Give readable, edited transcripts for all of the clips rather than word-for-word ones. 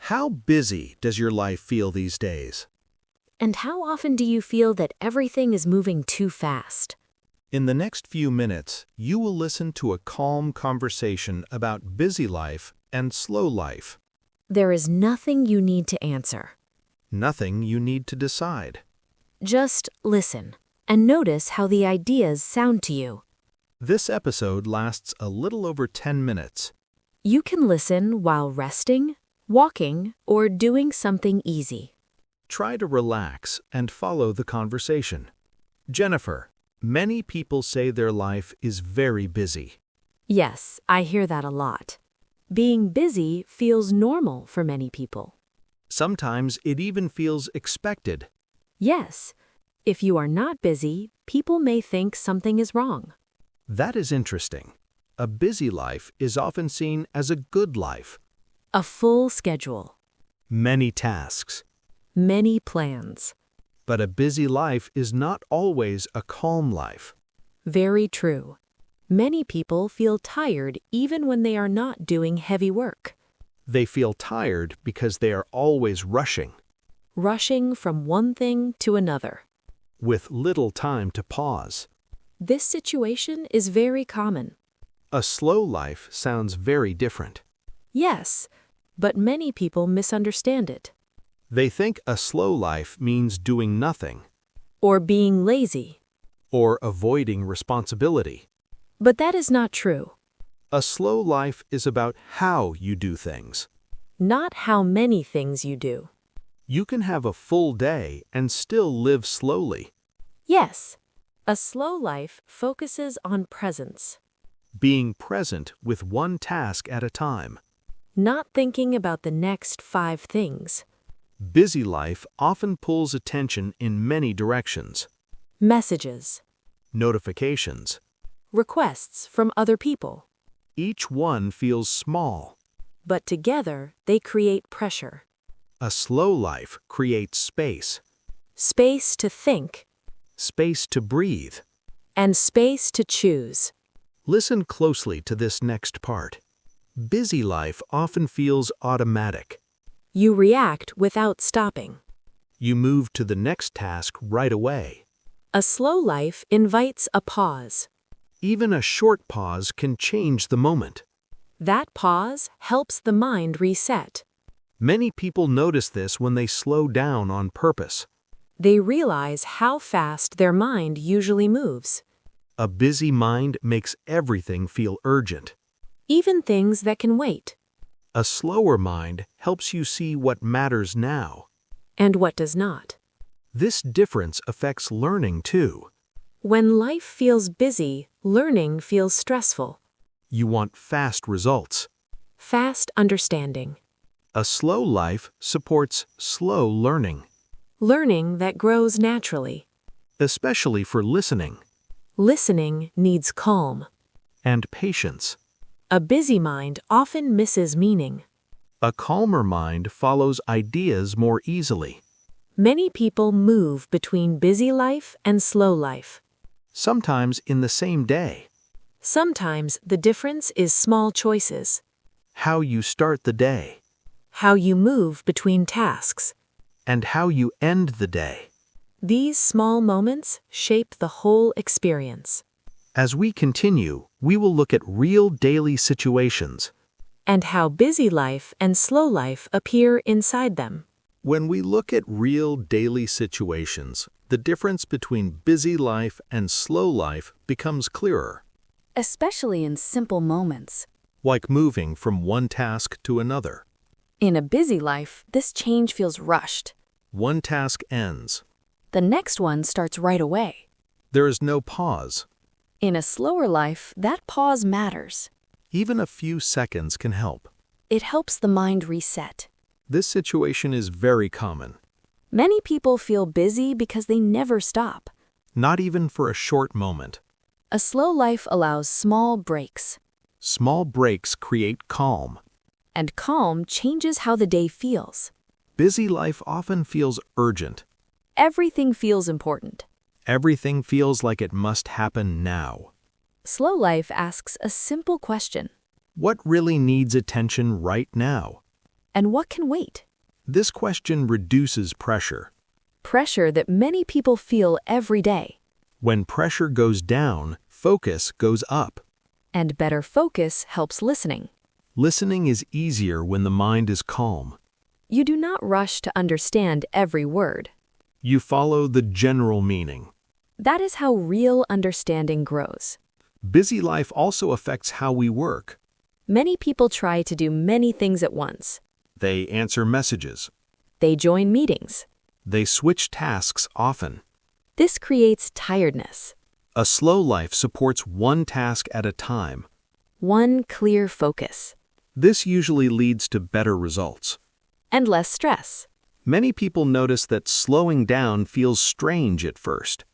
How busy does your life feel these days? And how often do you feel that everything is moving too fast? In the next few minutes, you will listen to a calm conversation about busy life and slow life. There is nothing you need to answer. Nothing you need to decide. Just listen and notice how the ideas sound to you. This episode lasts a little over 10 minutes. You can listen while resting, walking, or doing something easy. Try to relax and follow the conversation. Jennifer, many people say their life is very busy. Yes, I hear that a lot. Being busy feels normal for many people. Sometimes it even feels expected. Yes, if you are not busy, people may think something is wrong. That is interesting. A busy life is often seen as a good life. A full schedule. Many tasks. Many plans. But a busy life is not always a calm life. Very true. Many people feel tired even when they are not doing heavy work. They feel tired because they are always rushing, Rushing from one thing to another. with little time to pause. This situation is very common. A slow life sounds very different. Yes, but many people misunderstand it. They think a slow life means doing nothing Or being lazy. or avoiding responsibility. But that is not true. A slow life is about how you do things. Not how many things you do. You can have a full day and still live slowly. Yes, a slow life focuses on presence. Being present with one task at a time. Not thinking about the next 5 things. Busy life often pulls attention in many directions. Messages. Notifications. Requests from other people. Each one feels small. But together, they create pressure. A slow life creates space. Space to think. Space to breathe. And space to choose. Listen closely to this next part. Busy life often feels automatic. You react without stopping. You move to the next task right away. A slow life invites a pause. Even a short pause can change the moment. That pause helps the mind reset. Many people notice this when they slow down on purpose. They realize how fast their mind usually moves. A busy mind makes everything feel urgent. Even things that can wait. A slower mind helps you see what matters now. And what does not. This difference affects learning too. When life feels busy, learning feels stressful. You want fast results. Fast understanding. A slow life supports slow learning, Learning that grows naturally. especially for listening Listening needs calm. and patience. A busy mind often misses meaning. A calmer mind follows ideas more easily. Many people move between busy life and slow life. Sometimes in the same day. Sometimes the difference is small choices. How you start the day How you move between tasks. and how you end the day. These small moments shape the whole experience. As we continue, we will look at real daily situations. And how busy life and slow life appear inside them. When we look at real daily situations, the difference between busy life and slow life becomes clearer, Especially in simple moments. like moving from one task to another. In a busy life, this change feels rushed. One task ends. The next one starts right away. There is no pause. In a slower life, that pause matters. Even a few seconds can help. It helps the mind reset. This situation is very common, Many people feel busy because they never stop. not even for a short moment. A slow life allows small breaks. Small breaks create calm. And calm changes how the day feels. Busy life often feels urgent. Everything feels important. Everything feels like it must happen now. Slow life asks a simple question. What really needs attention right now? And what can wait? This question reduces pressure. Pressure that many people feel every day. When pressure goes down, focus goes up. And better focus helps listening. Listening is easier when the mind is calm. You do not rush to understand every word. You follow the general meaning. That is how real understanding grows. Busy life also affects how we work. Many people try to do many things at once. They answer messages. They join meetings. They switch tasks often. This creates tiredness. A slow life supports one task at a time. One clear focus. This usually leads to better results. And less stress. Many people notice that slowing down feels strange at first.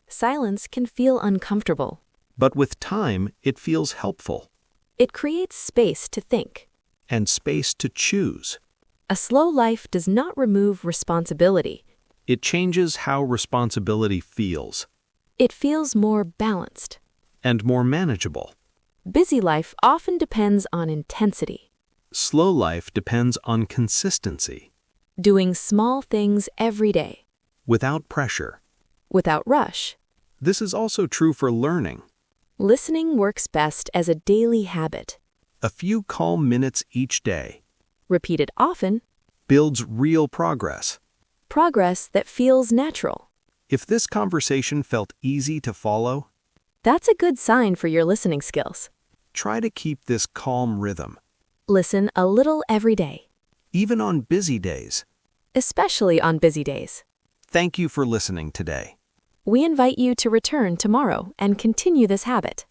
Silence can feel uncomfortable. But with time, it feels helpful. It creates space to think. And space to choose. A slow life does not remove responsibility. It changes how responsibility feels. It feels more balanced. And more manageable. Busy life often depends on intensity. Slow life depends on consistency. Doing small things every day. Without pressure. Without rush. This is also true for learning. Listening works best as a daily habit. A few calm minutes each day. Repeated often. Builds real progress. Progress that feels natural. If this conversation felt easy to follow, That's a good sign for your listening skills. try to keep this calm rhythm, Listen a little every day, even on busy days. especially on busy days. Thank you for listening today. We invite you to return tomorrow and continue this habit.